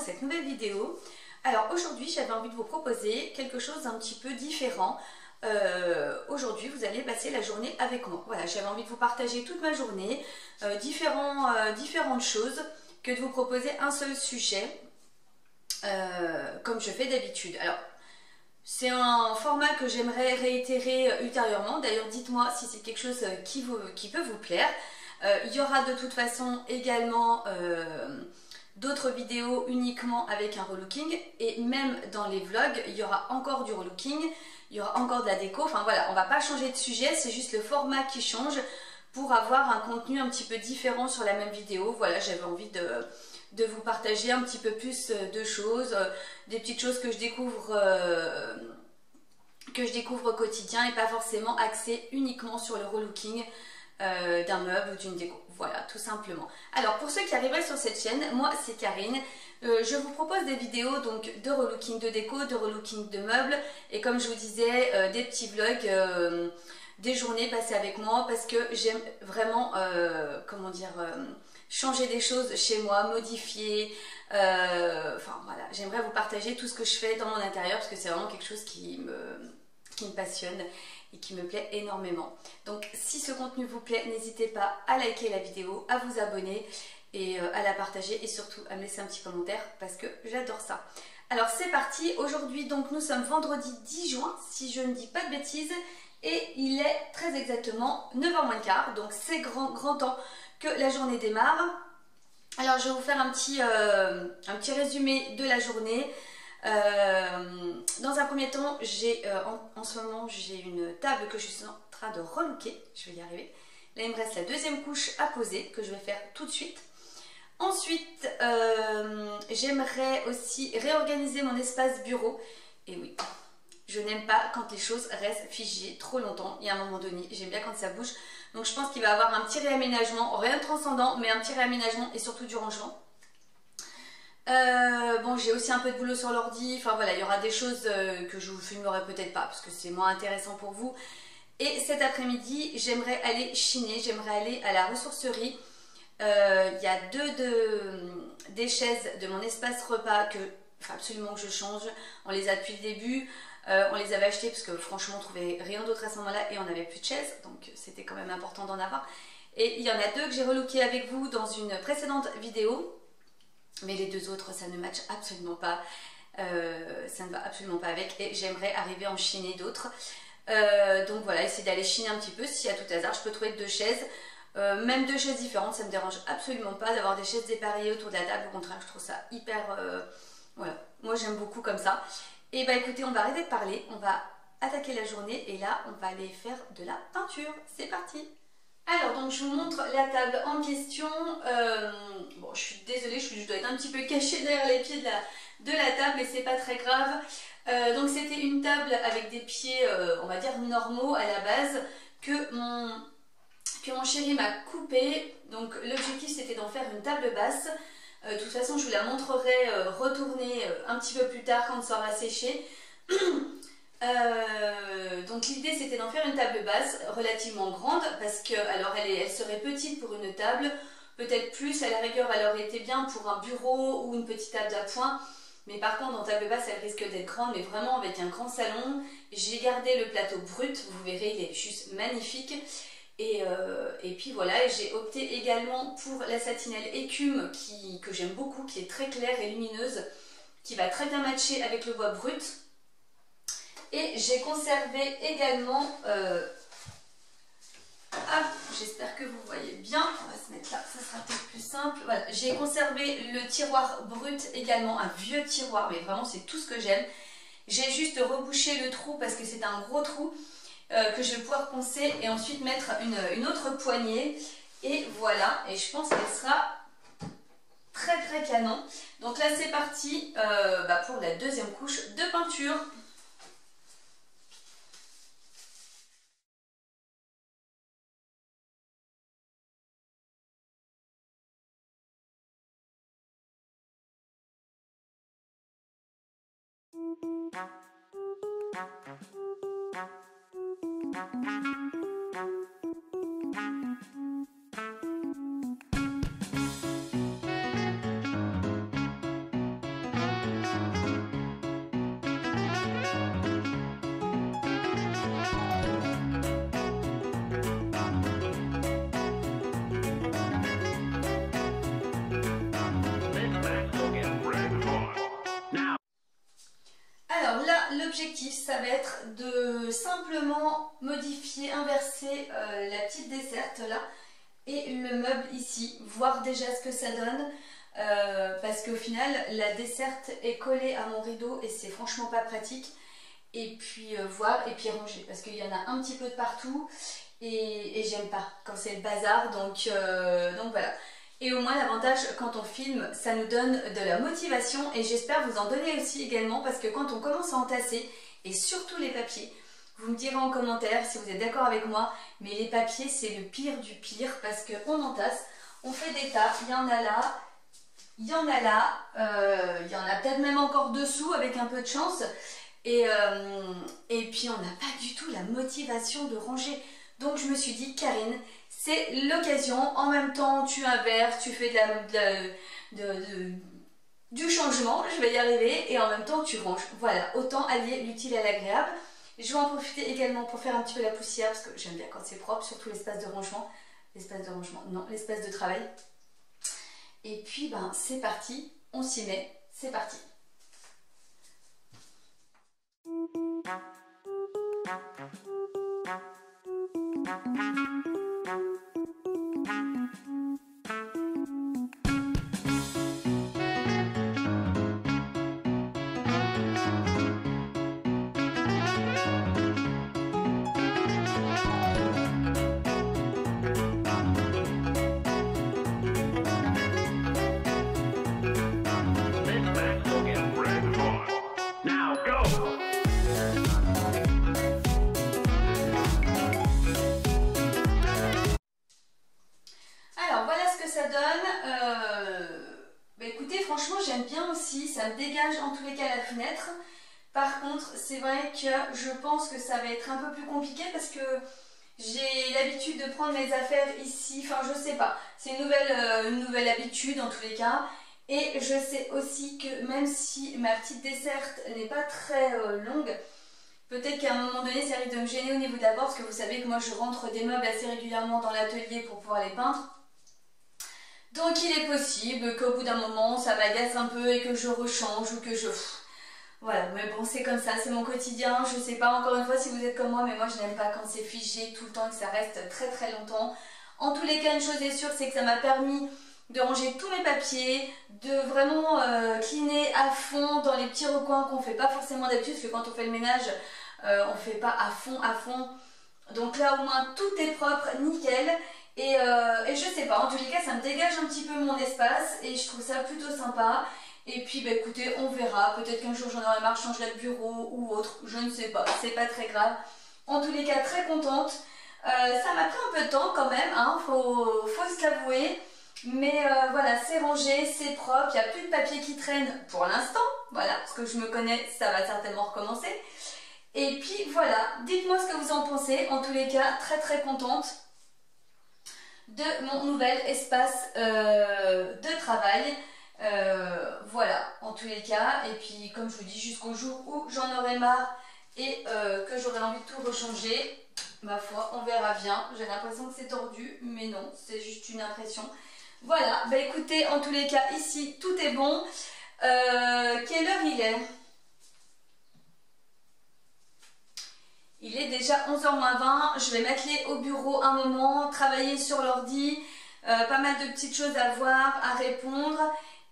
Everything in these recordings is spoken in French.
cette nouvelle vidéo. Alors aujourd'hui j'avais envie de vous proposer quelque chose d'un petit peu différent. Aujourd'hui vous allez passer la journée avec moi. Voilà, j'avais envie de vous partager toute ma journée, différentes choses, que de vous proposer un seul sujet, comme je fais d'habitude. Alors c'est un format que j'aimerais réitérer ultérieurement. D'ailleurs dites-moi si c'est quelque chose qui peut vous plaire. Il y aura de toute façon également d'autres vidéos uniquement avec un relooking, et même dans les vlogs il y aura encore du relooking, il y aura encore de la déco. Enfin voilà, on va pas changer de sujet, c'est juste le format qui change pour avoir un contenu un petit peu différent sur la même vidéo. Voilà, j'avais envie de vous partager un petit peu plus de choses, des petites choses que je découvre au quotidien, et pas forcément axé uniquement sur le relooking d'un meuble ou d'une déco. Voilà, tout simplement. Alors pour ceux qui arriveraient sur cette chaîne, moi c'est Karine. Je vous propose des vidéos donc de relooking de déco, de relooking de meubles, et comme je vous disais, des petits vlogs, des journées passées avec moi, parce que j'aime vraiment, comment dire, changer des choses chez moi, modifier, enfin voilà, j'aimerais vous partager tout ce que je fais dans mon intérieur, parce que c'est vraiment quelque chose qui me passionne et qui me plaît énormément. Donc si ce contenu vous plaît, n'hésitez pas à liker la vidéo, à vous abonner et à la partager, et surtout à me laisser un petit commentaire parce que j'adore ça. Alors c'est parti. Aujourd'hui donc nous sommes vendredi 10 juin si je ne dis pas de bêtises, et il est très exactement 9h moins le quart, donc c'est grand temps que la journée démarre. Alors je vais vous faire un petit résumé de la journée. Dans un premier temps, en ce moment j'ai une table que je suis en train de relooker, je vais y arriver. Là il me reste la deuxième couche à poser que je vais faire tout de suite. Ensuite j'aimerais aussi réorganiser mon espace bureau, et oui, je n'aime pas quand les choses restent figées trop longtemps. Il y a un moment donné, j'aime bien quand ça bouge, donc je pense qu'il va y avoir un petit réaménagement, rien de transcendant, mais un petit réaménagement et surtout du rangement. Bon, j'ai aussi un peu de boulot sur l'ordi, enfin voilà, il y aura des choses que je vous filmerai peut-être pas parce que c'est moins intéressant pour vous. Et cet après-midi, j'aimerais aller chiner, j'aimerais aller à la ressourcerie. Il y a des chaises de mon espace repas que faut absolument que je change. On les a depuis le début, on les avait achetées parce que franchement on trouvait rien d'autre à ce moment-là et on n'avait plus de chaises, donc c'était quand même important d'en avoir. Et il y en a deux que j'ai relooké avec vous dans une précédente vidéo. Mais les deux autres, ça ne matche absolument pas, ça ne va absolument pas avec, et j'aimerais arriver à en chiner d'autres. Donc voilà, essayer d'aller chiner un petit peu, si à tout hasard je peux trouver deux chaises, même deux chaises différentes, ça me dérange absolument pas d'avoir des chaises dépareillées autour de la table, au contraire je trouve ça hyper, voilà, moi j'aime beaucoup comme ça. Et bah écoutez, on va arrêter de parler, on va attaquer la journée, et là on va aller faire de la peinture, c'est parti. Alors donc je vous montre la table en question. Bon, je suis désolée, je dois être un petit peu cachée derrière les pieds de la table, mais c'est pas très grave. Donc c'était une table avec des pieds, on va dire normaux à la base, que mon chéri m'a coupé. Donc l'objectif c'était d'en faire une table basse. De toute façon je vous la montrerai retournée un petit peu plus tard quand ça aura séché. Donc l'idée c'était d'en faire une table basse relativement grande, parce que alors elle serait petite pour une table, peut-être plus à la rigueur elle aurait été bien pour un bureau ou une petite table d'appoint, mais par contre en table basse elle risque d'être grande, mais vraiment avec un grand salon. J'ai gardé le plateau brut, vous verrez il est juste magnifique, et puis voilà, j'ai opté également pour la satinelle écume que j'aime beaucoup, qui est très claire et lumineuse, qui va très bien matcher avec le bois brut. Et j'ai conservé également, j'espère que vous voyez bien, on va se mettre là, ça sera peut-être plus simple. Voilà, j'ai conservé le tiroir brut également, un vieux tiroir, mais vraiment c'est tout ce que j'aime. J'ai juste rebouché le trou parce que c'est un gros trou que je vais pouvoir poncer et ensuite mettre une autre poignée. Et voilà, et je pense qu'elle sera très canon. Donc là c'est parti pour la deuxième couche de peinture. objectifs, ça va être de simplement modifier, inverser la petite desserte là et le meuble ici, voir déjà ce que ça donne. Parce qu'au final, la desserte est collée à mon rideau et c'est franchement pas pratique. Et puis voir et puis ranger parce qu'il y en a un petit peu de partout et j'aime pas quand c'est le bazar, donc voilà. Et au moins l'avantage quand on filme, ça nous donne de la motivation et j'espère vous en donner aussi également parce que quand on commence à entasser, et surtout les papiers, vous me direz en commentaire si vous êtes d'accord avec moi, mais les papiers c'est le pire du pire parce qu'on entasse, on fait des tas, il y en a là, il y en a là, il y en a peut-être même encore dessous avec un peu de chance et puis on n'a pas du tout la motivation de ranger. Donc je me suis dit, Karine, c'est l'occasion, en même temps tu inverses, tu fais du changement, je vais y arriver, et en même temps tu ranges. Voilà, autant allier l'utile à l'agréable. Je vais en profiter également pour faire un petit peu la poussière, parce que j'aime bien quand c'est propre, surtout l'espace de rangement. L'espace de travail. Et puis ben c'est parti, on s'y met, c'est parti. Ça donne, écoutez, franchement j'aime bien aussi, ça me dégage en tous les cas la fenêtre. Par contre c'est vrai que je pense que ça va être un peu plus compliqué parce que j'ai l'habitude de prendre mes affaires ici, enfin je sais pas, c'est une nouvelle habitude en tous les cas. Et je sais aussi que même si ma petite desserte n'est pas très longue, peut-être qu'à un moment donné ça risque de me gêner au niveau de la porte, parce que vous savez que moi je rentre des meubles assez régulièrement dans l'atelier pour pouvoir les peindre. Donc il est possible qu'au bout d'un moment ça m'agace un peu et que je rechange ou que je... Voilà, mais bon c'est comme ça, c'est mon quotidien, je sais pas encore une fois si vous êtes comme moi, mais moi je n'aime pas quand c'est figé tout le temps et que ça reste très très longtemps. En tous les cas, une chose est sûre, c'est que ça m'a permis de ranger tous mes papiers, de vraiment cleaner à fond dans les petits recoins qu'on fait pas forcément d'habitude, parce que quand on fait le ménage, on fait pas à fond. Donc là au moins tout est propre, nickel. Et je sais pas, en tous les cas ça me dégage un petit peu mon espace et je trouve ça plutôt sympa. Et puis bah écoutez, on verra, peut-être qu'un jour j'en aurai marre, je changerai de bureau ou autre, je ne sais pas, c'est pas très grave. En tous les cas très contente, ça m'a pris un peu de temps quand même, hein, faut se l'avouer. Mais voilà, c'est rangé, c'est propre, il n'y a plus de papier qui traîne pour l'instant, voilà, parce que je me connais, ça va certainement recommencer. Et puis voilà, dites-moi ce que vous en pensez, en tous les cas très très contente de mon nouvel espace de travail. Voilà, en tous les cas, et puis comme je vous dis, jusqu'au jour où j'en aurai marre et que j'aurai envie de tout rechanger, ma foi, on verra bien. J'ai l'impression que c'est tordu, mais non, c'est juste une impression. Voilà, bah écoutez, en tous les cas, ici, tout est bon. Quelle heure il est ? Il est déjà 11h moins 20, je vais m'atteler au bureau un moment, travailler sur l'ordi, pas mal de petites choses à voir, à répondre,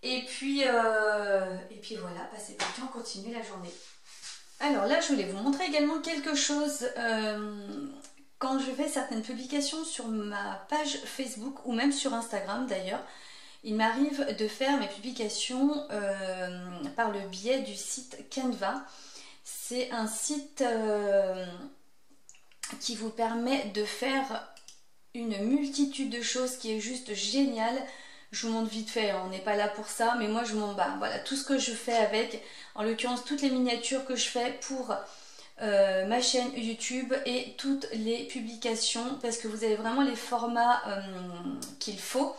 et puis voilà, bah c'est parti, on continue la journée. Alors là, je voulais vous montrer également quelque chose. Quand je fais certaines publications sur ma page Facebook, ou même sur Instagram d'ailleurs, il m'arrive de faire mes publications par le biais du site Canva. C'est un site qui vous permet de faire une multitude de choses qui est juste génial. Je vous montre vite fait, on n'est pas là pour ça, mais moi je m'en bats. Voilà, tout ce que je fais avec, en l'occurrence toutes les miniatures que je fais pour ma chaîne YouTube et toutes les publications, parce que vous avez vraiment les formats qu'il faut.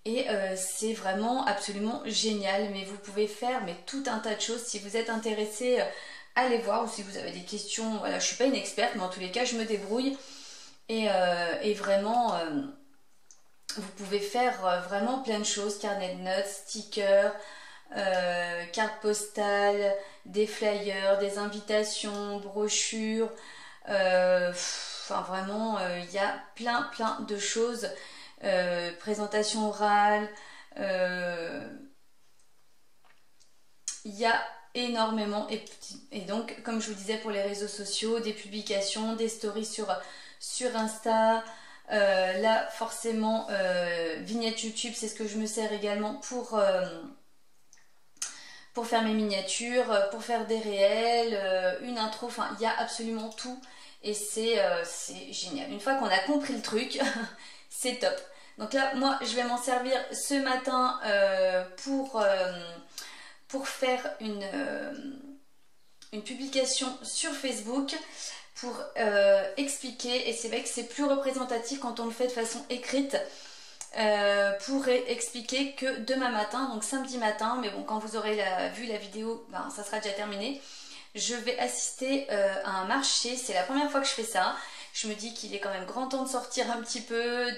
Et c'est vraiment absolument génial, mais vous pouvez faire tout un tas de choses. Si vous êtes intéressé, allez voir, ou si vous avez des questions, voilà, je suis pas une experte, mais en tous les cas je me débrouille. Et vraiment, vous pouvez faire vraiment plein de choses, carnet de notes, stickers, cartes postales, des flyers, des invitations, brochures. Enfin vraiment, il y a plein de choses. Présentation orale. Il y a énormément et donc comme je vous disais pour les réseaux sociaux, des publications, des stories sur Insta. Là forcément vignette YouTube, c'est ce que je me sers également pour faire mes miniatures, pour faire des réels, une intro, enfin il y a absolument tout et c'est génial. Une fois qu'on a compris le truc, c'est top. Donc là moi je vais m'en servir ce matin pour faire une publication sur Facebook pour expliquer, et c'est vrai que c'est plus représentatif quand on le fait de façon écrite, pour expliquer que demain matin, donc samedi matin, mais bon quand vous aurez vu la vidéo, ben, ça sera déjà terminé, je vais assister à un marché. C'est la première fois que je fais ça. Je me dis qu'il est quand même grand temps de sortir un petit peu,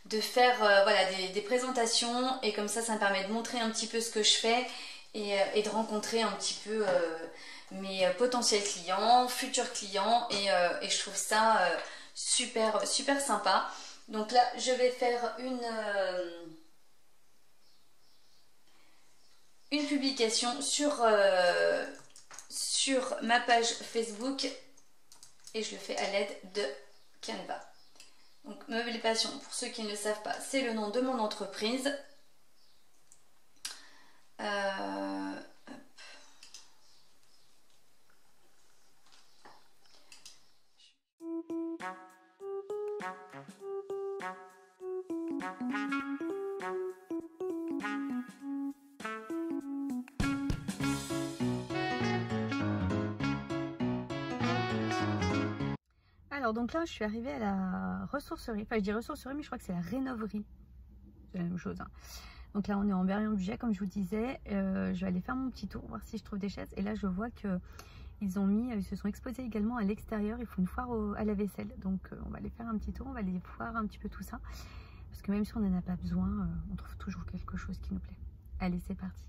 de faire voilà, des présentations, et comme ça me permet de montrer un petit peu ce que je fais et de rencontrer un petit peu mes potentiels clients, futurs clients, et je trouve ça super sympa. Donc là je vais faire une publication sur ma page Facebook, et je le fais à l'aide de Canva. Donc Meubles et Passions, pour ceux qui ne le savent pas, c'est le nom de mon entreprise. Alors donc là je suis arrivée à la ressourcerie, enfin je dis ressourcerie mais je crois que c'est la rénoverie, c'est la même chose hein. Donc là on est en Berlin-Budget comme je vous disais. Je vais aller faire mon petit tour, voir si je trouve des chaises, et là je vois que ils se sont exposés également à l'extérieur, il faut une foire à la vaisselle, donc on va aller faire un petit tour, on va aller voir un petit peu tout ça, parce que même si on n'en a pas besoin, on trouve toujours quelque chose qui nous plaît. Allez c'est parti.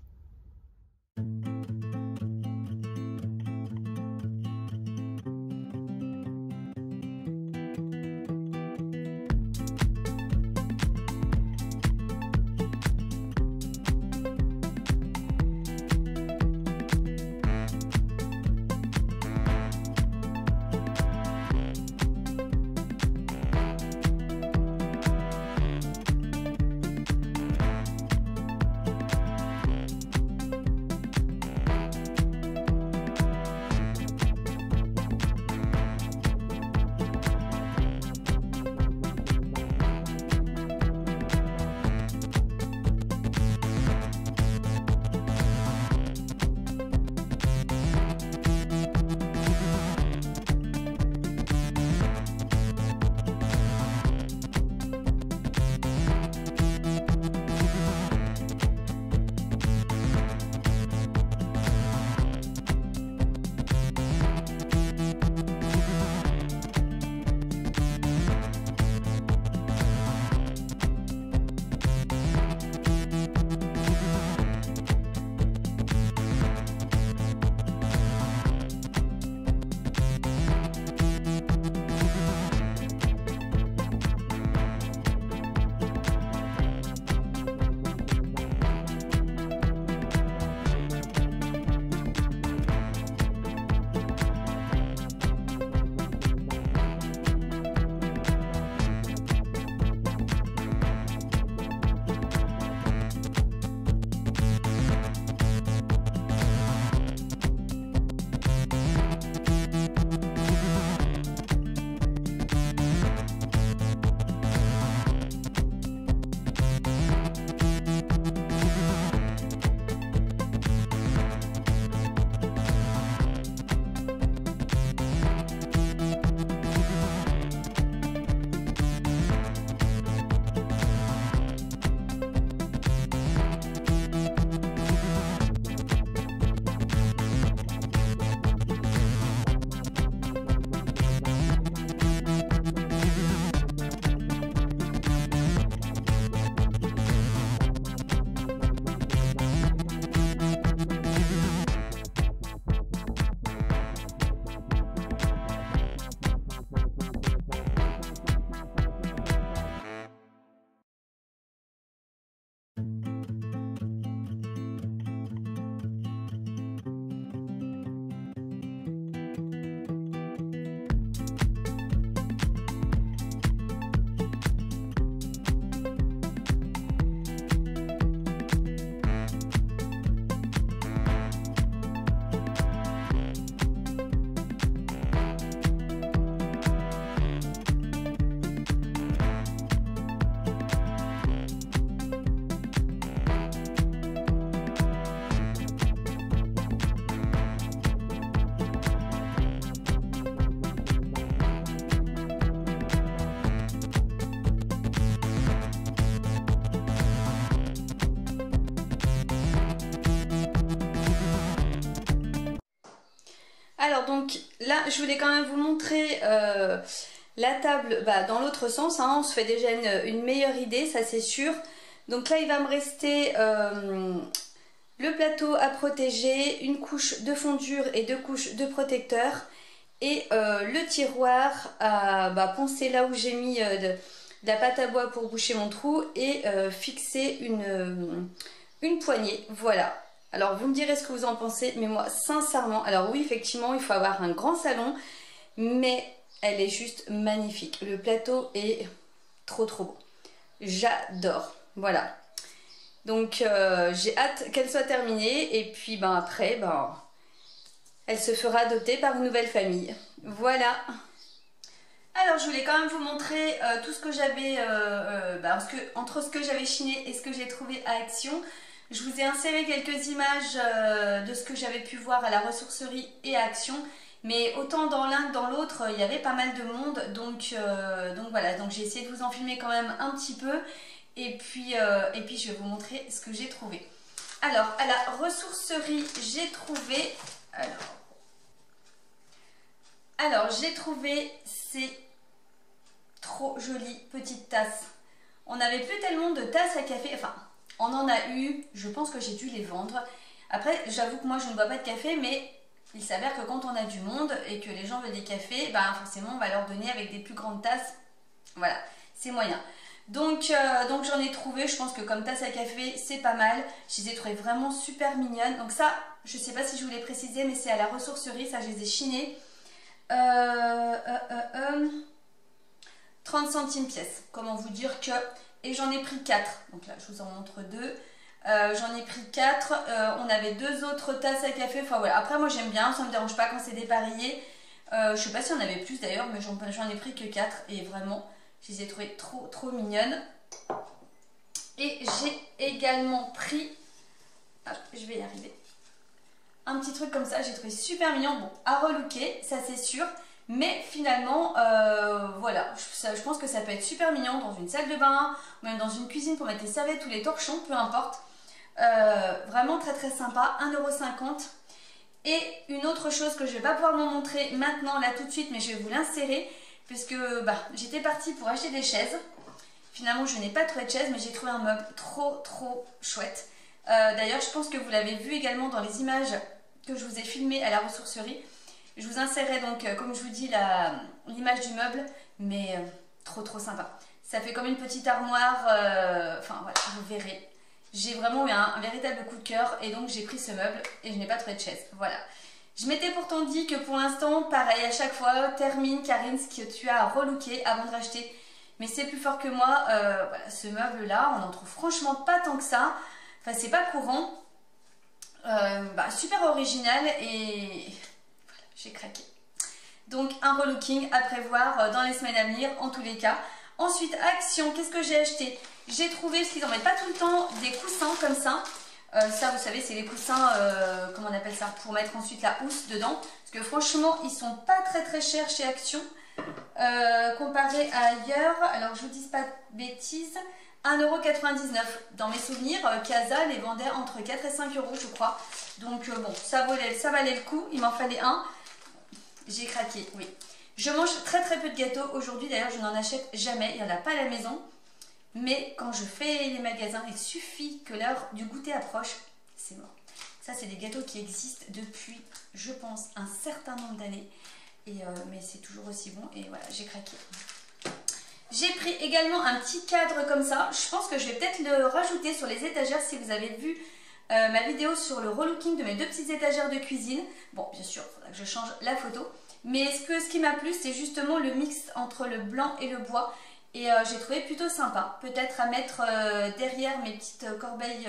Alors donc là, je voulais quand même vous montrer la table dans l'autre sens, hein. On se fait déjà une meilleure idée, ça c'est sûr. Donc là, il va me rester le plateau à protéger, une couche de fondure et 2 couches de protecteur. Et le tiroir à poncer là où j'ai mis de la pâte à bois pour boucher mon trou et fixer une poignée. Voilà. Alors vous me direz ce que vous en pensez, mais moi sincèrement, alors oui effectivement il faut avoir un grand salon, mais elle est juste magnifique. Le plateau est trop beau. J'adore. Voilà. Donc j'ai hâte qu'elle soit terminée et puis après elle se fera adopter par une nouvelle famille. Voilà. Alors je voulais quand même vous montrer tout ce que j'avais, entre ce que j'avais chiné et ce que j'ai trouvé à Action. Je vous ai inséré quelques images de ce que j'avais pu voir à la ressourcerie et à Action. Mais autant dans l'un que dans l'autre, il y avait pas mal de monde. Donc voilà, donc j'ai essayé de vous en filmer quand même un petit peu. Et puis je vais vous montrer ce que j'ai trouvé. Alors à la ressourcerie, j'ai trouvé... Alors j'ai trouvé ces trop jolies petites tasses. On n'avait plus tellement de tasses à café, enfin on en a eu, je pense que j'ai dû les vendre. Après j'avoue que moi je ne bois pas de café, mais il s'avère que quand on a du monde et que les gens veulent des cafés, forcément on va leur donner avec des plus grandes tasses. Voilà, c'est moyen. Donc j'en ai trouvé, je pense que comme tasse à café c'est pas mal. Je les ai trouvées vraiment super mignonnes. Donc ça, je sais pas si je vous l'ai précisé, mais c'est à la ressourcerie, ça je les ai chinées. 30 centimes pièce. Comment vous dire que... Et j'en ai pris 4. Donc là, je vous en montre 2. J'en ai pris 4. On avait 2 autres tasses à café. Enfin voilà. Après, moi j'aime bien. Ça me dérange pas quand c'est dépareillé. Je sais pas si on avait plus d'ailleurs, mais j'en ai pris que 4. Et vraiment, je les ai trouvées trop mignonnes. Et j'ai également pris... Hop, je vais y arriver. Un petit truc comme ça, j'ai trouvé super mignon. Bon, à relooker, ça c'est sûr. Mais finalement, voilà, je pense que ça peut être super mignon dans une salle de bain, ou même dans une cuisine pour mettre les serviettes ou les torchons, peu importe. Vraiment très sympa, 1,50 €. Et une autre chose que je ne vais pas pouvoir vous montrer maintenant, là tout de suite, mais je vais vous l'insérer, puisque j'étais partie pour acheter des chaises. Finalement, je n'ai pas trouvé de chaise, mais j'ai trouvé un meuble trop chouette. D'ailleurs, je pense que vous l'avez vu également dans les images que je vous ai filmées à la ressourcerie. Je vous insérerai donc, comme je vous dis, l'image du meuble, mais trop sympa. Ça fait comme une petite armoire, enfin voilà, vous verrez. J'ai vraiment eu un véritable coup de cœur et donc j'ai pris ce meuble et je n'ai pas trouvé de chaise. Voilà. Je m'étais pourtant dit que pour l'instant, pareil, à chaque fois, termine Karine ce que tu as à relooker avant de racheter. Mais c'est plus fort que moi. Voilà, ce meuble-là, on en trouve franchement pas tant que ça. Enfin, c'est pas courant. Super original et voilà, j'ai craqué. Donc, un relooking à prévoir dans les semaines à venir, en tous les cas. Ensuite, Action, qu'est-ce que j'ai acheté? J'ai trouvé, parce qu'ils n'en mettent pas tout le temps, des coussins comme ça. Ça, vous savez, c'est les coussins, comment on appelle ça, pour mettre ensuite la housse dedans. Parce que franchement, ils sont pas très chers chez Action. Comparé à ailleurs, alors je vous dis pas de bêtises, 1,99 €. Dans mes souvenirs, Casa les vendait entre 4 et 5 € je crois. Donc bon, ça valait le coup, il m'en fallait un. J'ai craqué, oui. Je mange très peu de gâteaux aujourd'hui, d'ailleurs je n'en achète jamais, il n'y en a pas à la maison. Mais quand je fais les magasins, il suffit que l'heure du goûter approche, c'est mort. Ça, c'est des gâteaux qui existent depuis, je pense, un certain nombre d'années. Mais c'est toujours aussi bon et voilà, j'ai craqué. J'ai pris également un petit cadre comme ça. Je pense que je vais peut-être le rajouter sur les étagères si vous avez vu ma vidéo sur le relooking de mes 2 petites étagères de cuisine. Bon, bien sûr, il faudra que je change la photo. Mais ce qui m'a plu, c'est justement le mix entre le blanc et le bois. Et j'ai trouvé plutôt sympa. Peut-être à mettre derrière mes petites corbeilles,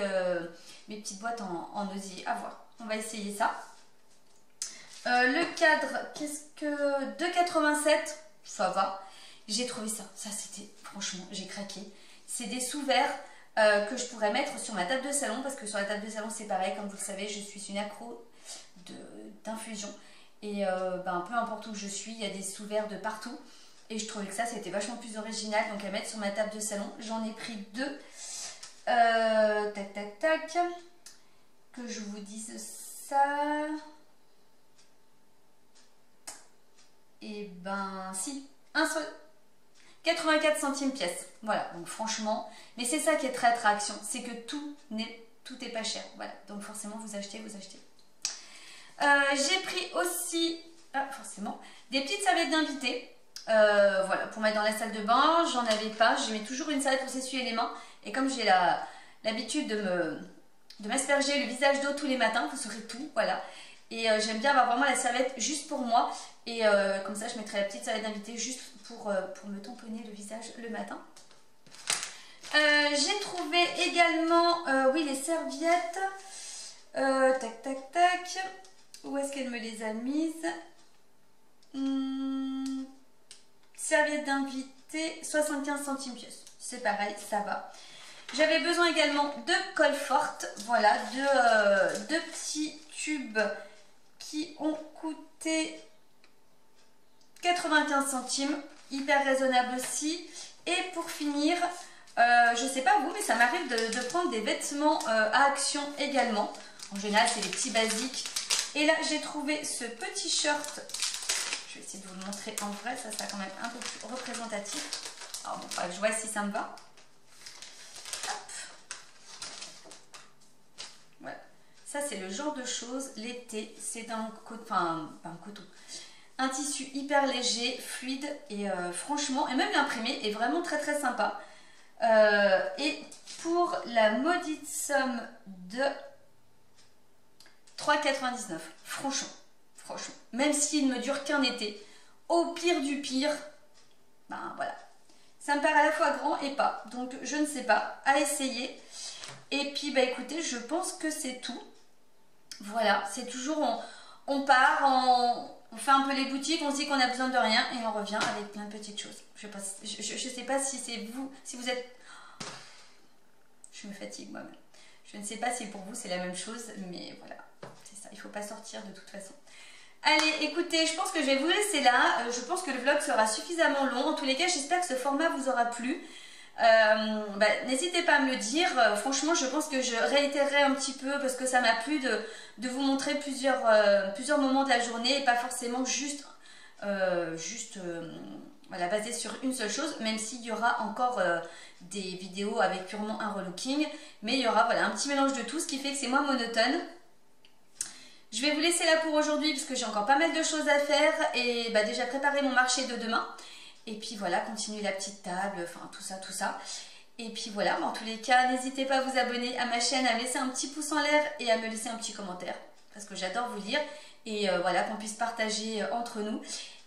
mes petites boîtes en osier. À voir. On va essayer ça. Le cadre, qu'est-ce que... 2,87 €, ça va. J'ai trouvé ça. Ça, c'était... Franchement, j'ai craqué. C'est des sous-verres que je pourrais mettre sur ma table de salon. Parce que sur la table de salon, c'est pareil. Comme vous le savez, je suis une accro d'infusion. Et peu importe où je suis, il y a des sous-verres de partout. Et je trouvais que ça, c'était vachement plus original. Donc à mettre sur ma table de salon. J'en ai pris 2. Que je vous dise ça... Et ben si, un seul. 84 centimes pièce. Voilà, donc franchement, mais c'est ça qui est très attraction, c'est que tout est pas cher. Voilà, donc forcément vous achetez. J'ai pris aussi, forcément, des petites serviettes d'invité. Voilà, pour mettre dans la salle de bain, j'en avais pas. Je mets toujours une serviette pour s'essuyer les mains. Et comme j'ai l'habitude de m'asperger le visage d'eau tous les matins, vous saurez tout, voilà. Et j'aime bien avoir vraiment la serviette juste pour moi. Et comme ça, je mettrai la petite serviette d'invité juste pour me tamponner le visage le matin. J'ai trouvé également, oui, les serviettes. Tac. Où est-ce qu'elle me les a mises? Serviette d'invité, 75 centimes pièce. C'est pareil, ça va. J'avais besoin également de colle forte. Voilà, deux petits tubes qui ont coûté 95 centimes. Hyper raisonnable aussi. Et pour finir, je sais pas vous, mais ça m'arrive de prendre des vêtements à action également. En général, c'est les petits basiques. Et là, j'ai trouvé ce petit shirt. Je vais essayer de vous le montrer en vrai. Ça sera quand même un peu plus représentatif. Alors bon, je vois si ça me va. Hop. Voilà. Ça, c'est le genre de choses. L'été, c'est un coton. Enfin, pas un coton. Un tissu hyper léger, fluide. Et franchement, et même l'imprimé est vraiment très très sympa. Et pour la maudite somme de 3,99. Franchement, même s'il ne me dure qu'un été, au pire du pire, ben voilà. Ça me paraît à la fois grand et pas. Donc je ne sais pas, à essayer. Et puis bah écoutez, je pense que c'est tout. Voilà, c'est toujours, on part, on fait un peu les boutiques, on se dit qu'on a besoin de rien et on revient avec plein de petites choses. Je sais pas si c'est vous, si vous êtes... Je me fatigue moi-même. Je ne sais pas si pour vous c'est la même chose, mais voilà, c'est ça, il ne faut pas sortir de toute façon. Allez, écoutez, je pense que je vais vous laisser là. Je pense que le vlog sera suffisamment long. En tous les cas, j'espère que ce format vous aura plu. N'hésitez pas à me le dire. Franchement, je pense que je réitérerai un petit peu parce que ça m'a plu de vous montrer plusieurs moments de la journée et pas forcément juste voilà, basé sur une seule chose, même s'il y aura encore des vidéos avec purement un relooking. Mais il y aura voilà, un petit mélange de tout, ce qui fait que c'est moins monotone. Je vais vous laisser là pour aujourd'hui parce que j'ai encore pas mal de choses à faire et bah, déjà préparer mon marché de demain. Et puis voilà, continuer la petite table, enfin tout ça. Et puis voilà, en tous les cas, n'hésitez pas à vous abonner à ma chaîne, à me laisser un petit pouce en l'air et à me laisser un petit commentaire. Parce que j'adore vous lire et voilà, qu'on puisse partager entre nous.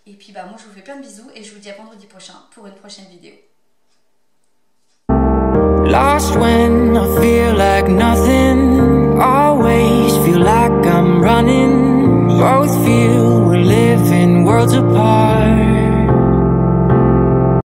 Et puis bah moi je vous fais plein de bisous et je vous dis à vendredi prochain pour une prochaine vidéo. Lost when I feel like nothing, always feel like I'm running. Both feel we're living worlds apart.